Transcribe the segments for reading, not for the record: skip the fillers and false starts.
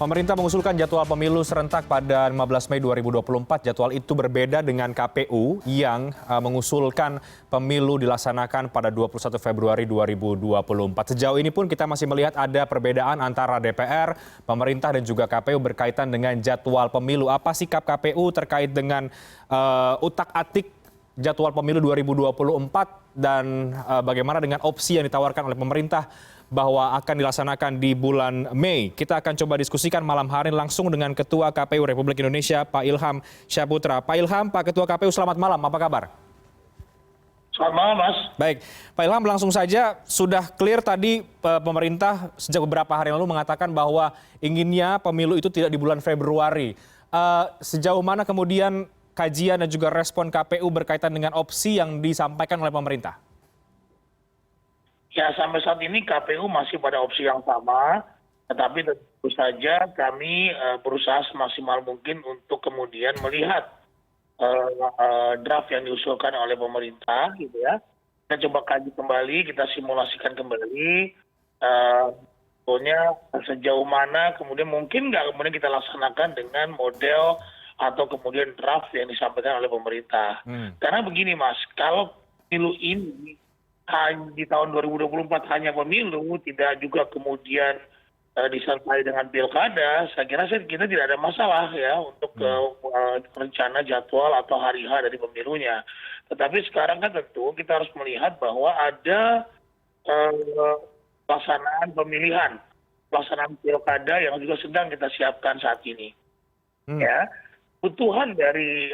Pemerintah mengusulkan jadwal pemilu serentak pada 15 Mei 2024. Jadwal itu berbeda dengan KPU yang mengusulkan pemilu dilaksanakan pada 21 Februari 2024. Sejauh ini pun kita masih melihat ada perbedaan antara DPR, pemerintah dan juga KPU berkaitan dengan jadwal pemilu. Apa sikap KPU terkait dengan utak-atik jadwal pemilu 2024 dan bagaimana dengan opsi yang ditawarkan oleh pemerintah bahwa akan dilaksanakan di bulan Mei. Kita akan coba diskusikan malam hari langsung dengan Ketua KPU Republik Indonesia, Pak Ilham Syahputra. Pak Ilham, Pak Ketua KPU, selamat malam. Apa kabar? Selamat malam, Mas. Baik, Pak Ilham, langsung saja sudah clear tadi pemerintah sejak beberapa hari lalu mengatakan bahwa inginnya pemilu itu tidak di bulan Februari. Sejauh mana kemudian kajian dan juga respon KPU berkaitan dengan opsi yang disampaikan oleh pemerintah? Ya, sampai saat ini KPU masih pada opsi yang sama, tetapi tentu saja kami berusaha semaksimal mungkin untuk kemudian melihat draft yang diusulkan oleh pemerintah, gitu ya. Kita coba kaji kembali, kita simulasikan kembali, sebetulnya sejauh mana kemudian mungkin nggak kemudian kita laksanakan dengan model atau kemudian draft yang disampaikan oleh pemerintah. Karena begini, Mas, kalau pemilu ini di tahun 2024 hanya pemilu, tidak juga kemudian disertai dengan pilkada, saya kira kita tidak ada masalah ya untuk rencana jadwal atau hari H dari pemilunya. Tetapi sekarang kan tentu kita harus melihat bahwa ada pelaksanaan pemilihan, pelaksanaan pilkada yang juga sedang kita siapkan saat ini. Ya, kebutuhan dari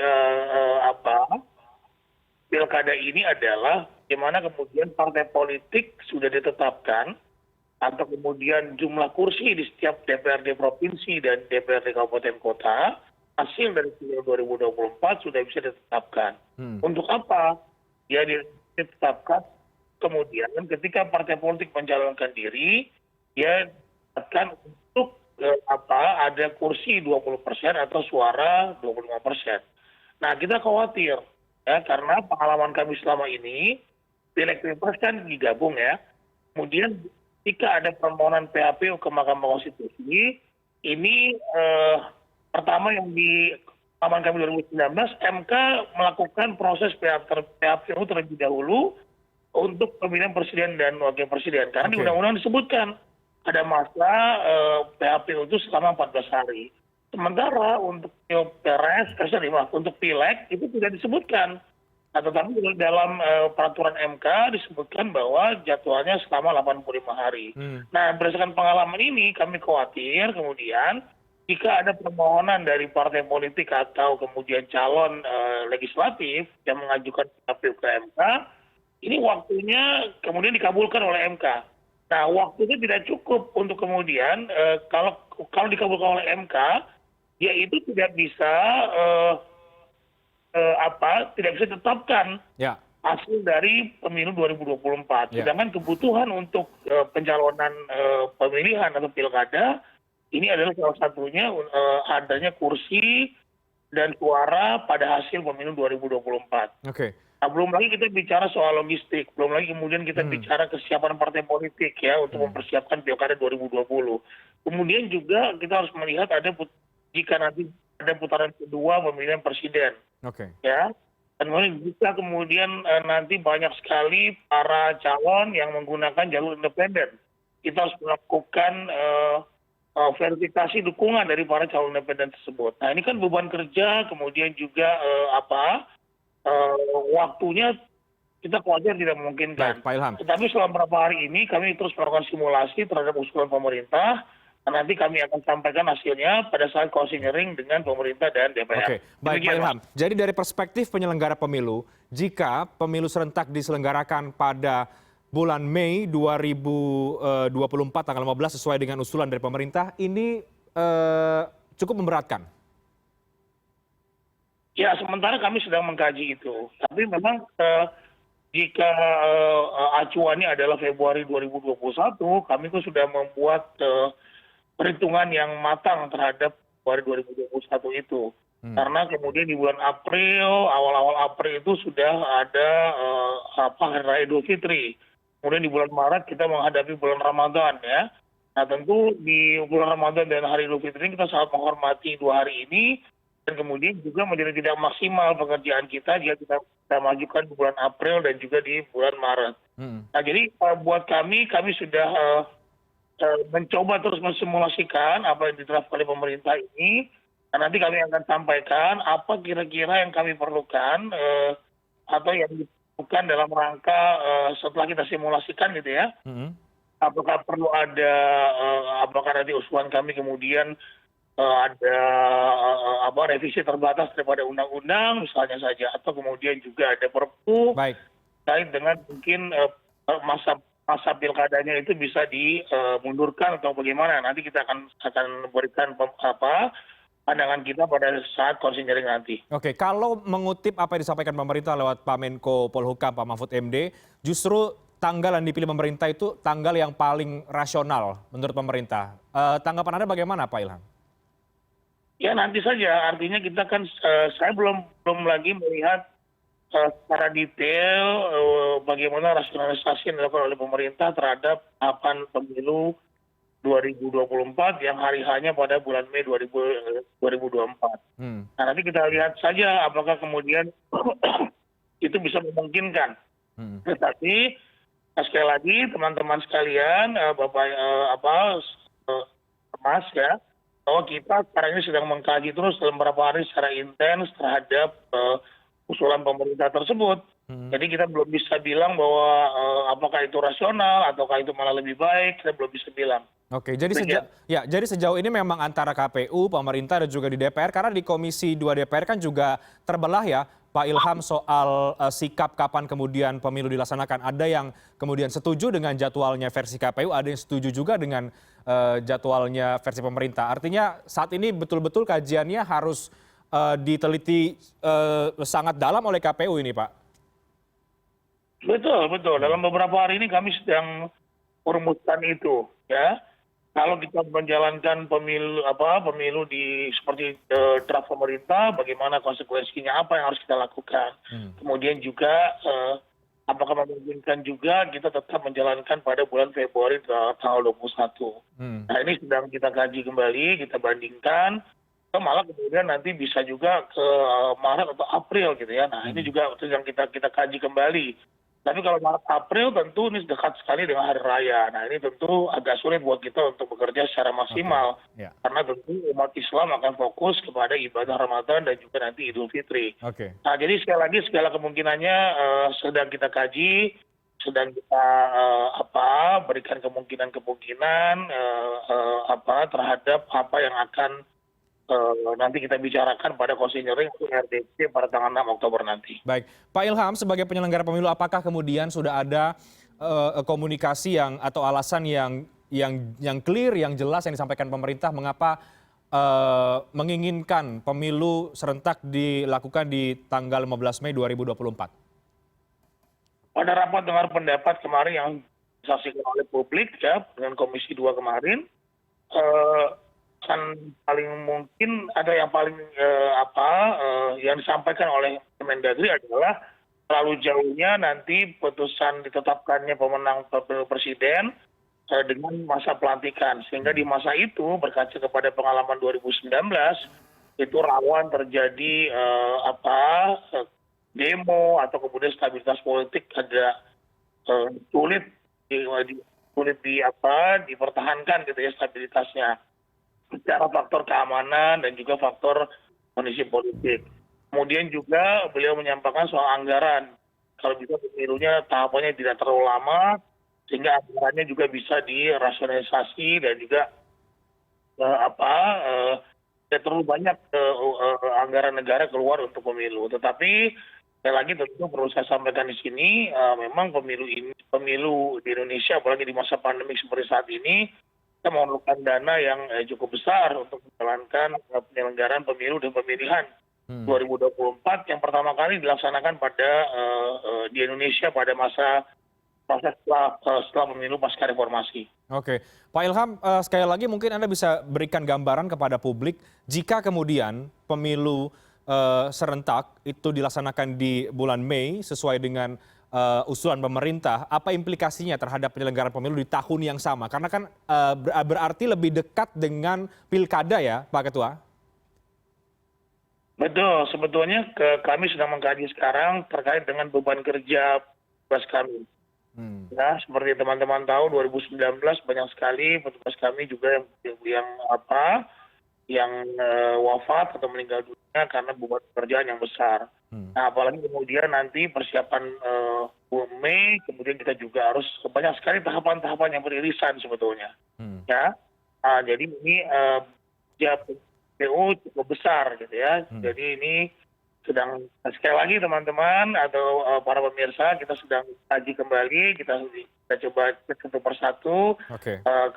pilkada ini adalah bagaimana kemudian partai politik sudah ditetapkan atau kemudian jumlah kursi di setiap DPRD provinsi dan DPRD kabupaten kota hasil dari pemilu 2024 sudah bisa ditetapkan. Untuk apa? Ya, ditetapkan kemudian ketika partai politik mencalonkan diri, ya ditetapkan untuk ada kursi 20% atau suara 25%. Nah, kita khawatir ya, karena pengalaman kami selama ini pileg pilpres kan digabung ya. Kemudian ketika ada permohonan PHPU ke Mahkamah Konstitusi, ini pertama yang di pengalaman kami 2019, MK melakukan proses PHPU terlebih dahulu untuk pemilihan presiden dan wakil presiden. Karena di undang-undang disebutkan ada masa PHPU itu selama 14 hari. Sementara untuk untuk pileg itu tidak disebutkan. Tetapi dalam peraturan MK disebutkan bahwa jadwalnya selama 85 hari. Nah, berdasarkan pengalaman ini kami khawatir kemudian jika ada permohonan dari partai politik atau kemudian calon legislatif yang mengajukan PHPU ke MK, ini waktunya kemudian dikabulkan oleh MK. Nah, waktunya tidak cukup untuk kemudian kalau dikabulkan oleh MK, dia itu tidak bisa tidak bisa ditetapkan hasil dari pemilu 2024. Sedangkan kebutuhan untuk pencalonan pemilihan atau pilkada ini adalah salah satunya adanya kursi dan suara pada hasil pemilu 2024. Nah, belum lagi kita bicara soal logistik, belum lagi kemudian kita bicara kesiapan partai politik ya untuk mempersiapkan pilkada 2020. Kemudian juga kita harus melihat jika nanti ada putaran kedua pemilihan presiden. Ya, dan jika kemudian nanti banyak sekali para calon yang menggunakan jalur independen, kita harus melakukan verifikasi dukungan dari para calon independen tersebut. Nah, ini kan beban kerja, kemudian juga waktunya kita khawatir tidak memungkinkan. Tetapi selama beberapa hari ini kami terus melakukan simulasi terhadap usulan pemerintah. Nanti kami akan sampaikan hasilnya pada saat closing hearing dengan pemerintah dan DPR. Baik, Pak Ilham. Jadi dari perspektif penyelenggara pemilu, jika pemilu serentak diselenggarakan pada bulan Mei 2024 tanggal 15 sesuai dengan usulan dari pemerintah, ini cukup memberatkan? Ya, sementara kami sedang mengkaji itu. Tapi memang jika acuannya adalah Februari 2021, kami itu sudah membuat perhitungan yang matang terhadap Februari 2021 itu. Karena kemudian di bulan April, awal-awal April itu sudah ada Hari Raya Idul Fitri. Kemudian di bulan Maret kita menghadapi bulan Ramadan ya. Nah tentu di bulan Ramadan dan hari Idul Fitri ini kita sangat menghormati 2 hari ini dan kemudian juga menjadi tidak maksimal pekerjaan kita jika kita majukan di bulan April dan juga di bulan Maret. Hmm. Nah jadi buat kami sudah mencoba terus mensimulasikan apa yang diterapkan oleh pemerintah ini. Dan nanti kami akan sampaikan apa kira-kira yang kami perlukan atau yang diperlukan dalam rangka setelah kita simulasikan gitu ya. Hmm. Apakah perlu ada apakah nanti usulan kami kemudian ada revisi terbatas daripada undang-undang misalnya saja, atau kemudian juga ada perpu Baik. terkait dengan mungkin masa pilkadanya itu bisa dimundurkan atau bagaimana. Nanti kita akan berikan pandangan kita pada saat konsinyering nanti. Oke, kalau mengutip apa yang disampaikan pemerintah lewat Pak Menko Polhukam, Pak Mahfud MD, justru tanggal yang dipilih pemerintah itu tanggal yang paling rasional menurut pemerintah. Tanggapan Anda bagaimana, Pak Ilham? Ya nanti saja, artinya kita kan saya belum lagi melihat secara detail bagaimana rasionalisasi yang dilakukan oleh pemerintah terhadap tahapan pemilu 2024 yang hari hanya pada bulan Mei 2024. Nah nanti kita lihat saja apakah kemudian itu bisa memungkinkan. Tetapi sekali lagi teman-teman sekalian, Mas ya, bahwa kita sekarang ini sedang mengkaji terus dalam beberapa hari secara intens terhadap usulan pemerintah tersebut. Jadi kita belum bisa bilang bahwa apakah itu rasional ataukah itu malah lebih baik, kita belum bisa bilang. Oke, jadi sejauh ini memang antara KPU, pemerintah dan juga di DPR, karena di Komisi 2 DPR kan juga terbelah ya, Pak Ilham, soal sikap kapan kemudian pemilu dilaksanakan. Ada yang kemudian setuju dengan jadwalnya versi KPU, ada yang setuju juga dengan jadwalnya versi pemerintah. Artinya saat ini betul-betul kajiannya harus diteliti sangat dalam oleh KPU ini, Pak. Betul. Dalam beberapa hari ini kami sedang merumuskan itu, ya. Kalau kita menjalankan pemilu di seperti draft pemerintah, bagaimana konsekuensinya, apa yang harus kita lakukan. Kemudian juga apakah memungkinkan juga kita tetap menjalankan pada bulan Februari tanggal 21. Nah ini sedang kita kaji kembali, kita bandingkan. Malah kemudian nanti bisa juga ke Maret atau April gitu ya. Nah ini juga yang kita kaji kembali. Tapi kalau Maret April tentu ini dekat sekali dengan hari raya. Nah ini tentu agak sulit buat kita untuk bekerja secara maksimal. Karena tentu umat Islam akan fokus kepada ibadah Ramadan dan juga nanti Idul Fitri. Nah jadi sekali lagi segala kemungkinannya sedang kita kaji, sedang kita berikan kemungkinan terhadap apa yang akan nanti kita bicarakan pada konsinyering RDP pada tanggal 6 Oktober nanti. Baik, Pak Ilham sebagai penyelenggara pemilu, apakah kemudian sudah ada komunikasi atau alasan yang clear, yang jelas yang disampaikan pemerintah mengapa menginginkan pemilu serentak dilakukan di tanggal 15 Mei 2024? Pada rapat dengar pendapat kemarin yang disaksikan oleh publik ya dengan Komisi 2 kemarin, kan paling mungkin ada yang paling yang disampaikan oleh Kemendagri adalah terlalu jauhnya nanti putusan ditetapkannya pemenang pemilu presiden dengan masa pelantikan, sehingga di masa itu berkaca kepada pengalaman 2019 itu rawan terjadi demo atau kemudian stabilitas politik agak sulit dipertahankan gitu ya stabilitasnya, secara faktor keamanan dan juga faktor kondisi politik. Kemudian juga beliau menyampaikan soal anggaran. Kalau bisa pemilunya tahapannya tidak terlalu lama, sehingga anggarannya juga bisa dirasionalisasi dan juga tidak terlalu banyak anggaran negara keluar untuk pemilu. Tetapi sekali lagi tentu perlu saya sampaikan di sini, memang pemilu di Indonesia, apalagi di masa pandemi seperti saat ini, kita memerlukan dana yang cukup besar untuk menjalankan penyelenggaraan pemilu dan pemilihan 2024 yang pertama kali dilaksanakan di Indonesia pada masa setelah pemilu pasca reformasi. Oke, Pak Ilham, sekali lagi mungkin Anda bisa berikan gambaran kepada publik jika kemudian pemilu serentak itu dilaksanakan di bulan Mei sesuai dengan usulan pemerintah, apa implikasinya terhadap penyelenggaraan pemilu di tahun yang sama? Karena kan berarti lebih dekat dengan pilkada ya, Pak Ketua? Betul, sebetulnya kami sedang mengkaji sekarang terkait dengan beban kerja petugas kami. Ya, seperti teman-teman tahu 2019 banyak sekali petugas kami juga yang wafat atau meninggal dunia karena beban pekerjaan yang besar. Nah, apalagi kemudian nanti persiapan bulan Mei, kemudian kita juga harus banyak sekali tahapan-tahapan yang beririsan sebetulnya. Ya, jadi ini ya, PU cukup besar gitu ya. Jadi ini sedang sekali lagi teman-teman atau para pemirsa kita sedang kaji kembali, kita coba cek satu persatu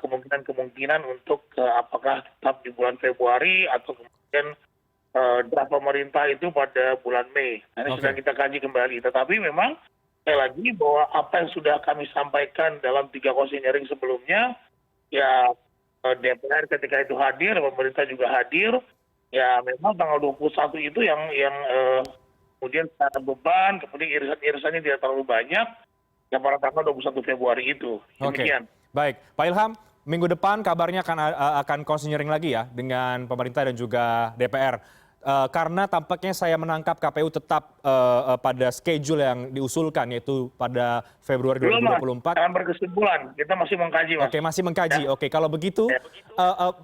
kemungkinan untuk apakah tetap di bulan Februari atau kemudian draft pemerintah itu pada bulan Mei. Nah, ini sedang kita kaji kembali. Tetapi memang sekali lagi bahwa apa yang sudah kami sampaikan dalam 3 konsinyering sebelumnya, ya DPR ketika itu hadir, pemerintah juga hadir. Ya memang tanggal 21 itu yang kemudian secara beban, kemudian irisan-irisannya tidak terlalu banyak, ya pada tanggal 21 Februari itu. Demikian. Baik, Pak Ilham, minggu depan kabarnya akan konsinyering lagi ya dengan pemerintah dan juga DPR. Karena tampaknya saya menangkap KPU tetap pada schedule yang diusulkan, yaitu pada Februari 2024. Belum, Mas. Jangan berkesimpulan, kita masih mengkaji, Mas. Oke, masih mengkaji. Oke, kalau begitu,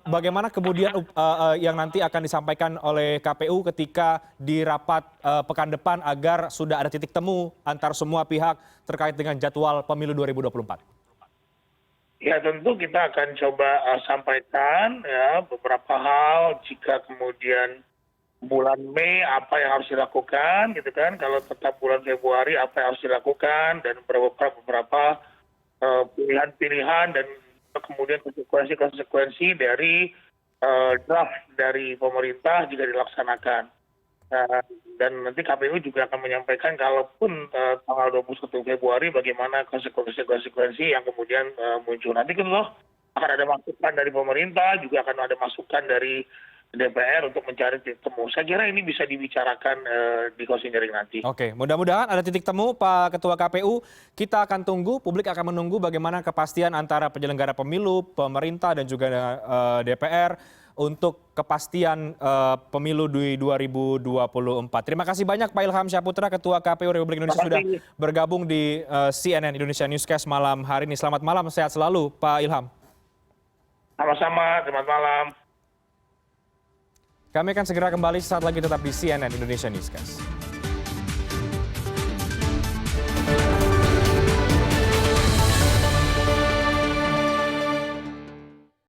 bagaimana kemudian yang nanti akan disampaikan oleh KPU ketika di rapat pekan depan agar sudah ada titik temu antar semua pihak terkait dengan jadwal pemilu 2024? Ya tentu kita akan coba sampaikan ya beberapa hal jika kemudian bulan Mei apa yang harus dilakukan gitu kan, kalau tetap bulan Februari apa yang harus dilakukan, dan beberapa pilihan-pilihan dan kemudian konsekuensi dari draft dari pemerintah jika dilaksanakan. Dan nanti KPU juga akan menyampaikan kalaupun tanggal 21 Februari bagaimana konsekuensi yang kemudian muncul. Nanti kan akan ada masukan dari pemerintah, juga akan ada masukan dari DPR untuk mencari titik temu. Saya kira ini bisa dibicarakan di konsinyering nanti. Oke, mudah-mudahan ada titik temu, Pak Ketua KPU. Kita akan tunggu, publik akan menunggu bagaimana kepastian antara penyelenggara pemilu, pemerintah, dan juga DPR untuk kepastian pemilu di 2024. Terima kasih banyak Pak Ilham Syahputra, Ketua KPU Republik Indonesia, sudah bergabung di CNN Indonesia Newscast malam hari ini. Selamat malam, sehat selalu Pak Ilham. Sama-sama, selamat malam. Kami akan segera kembali saat lagi tetap di CNN Indonesia Newscast.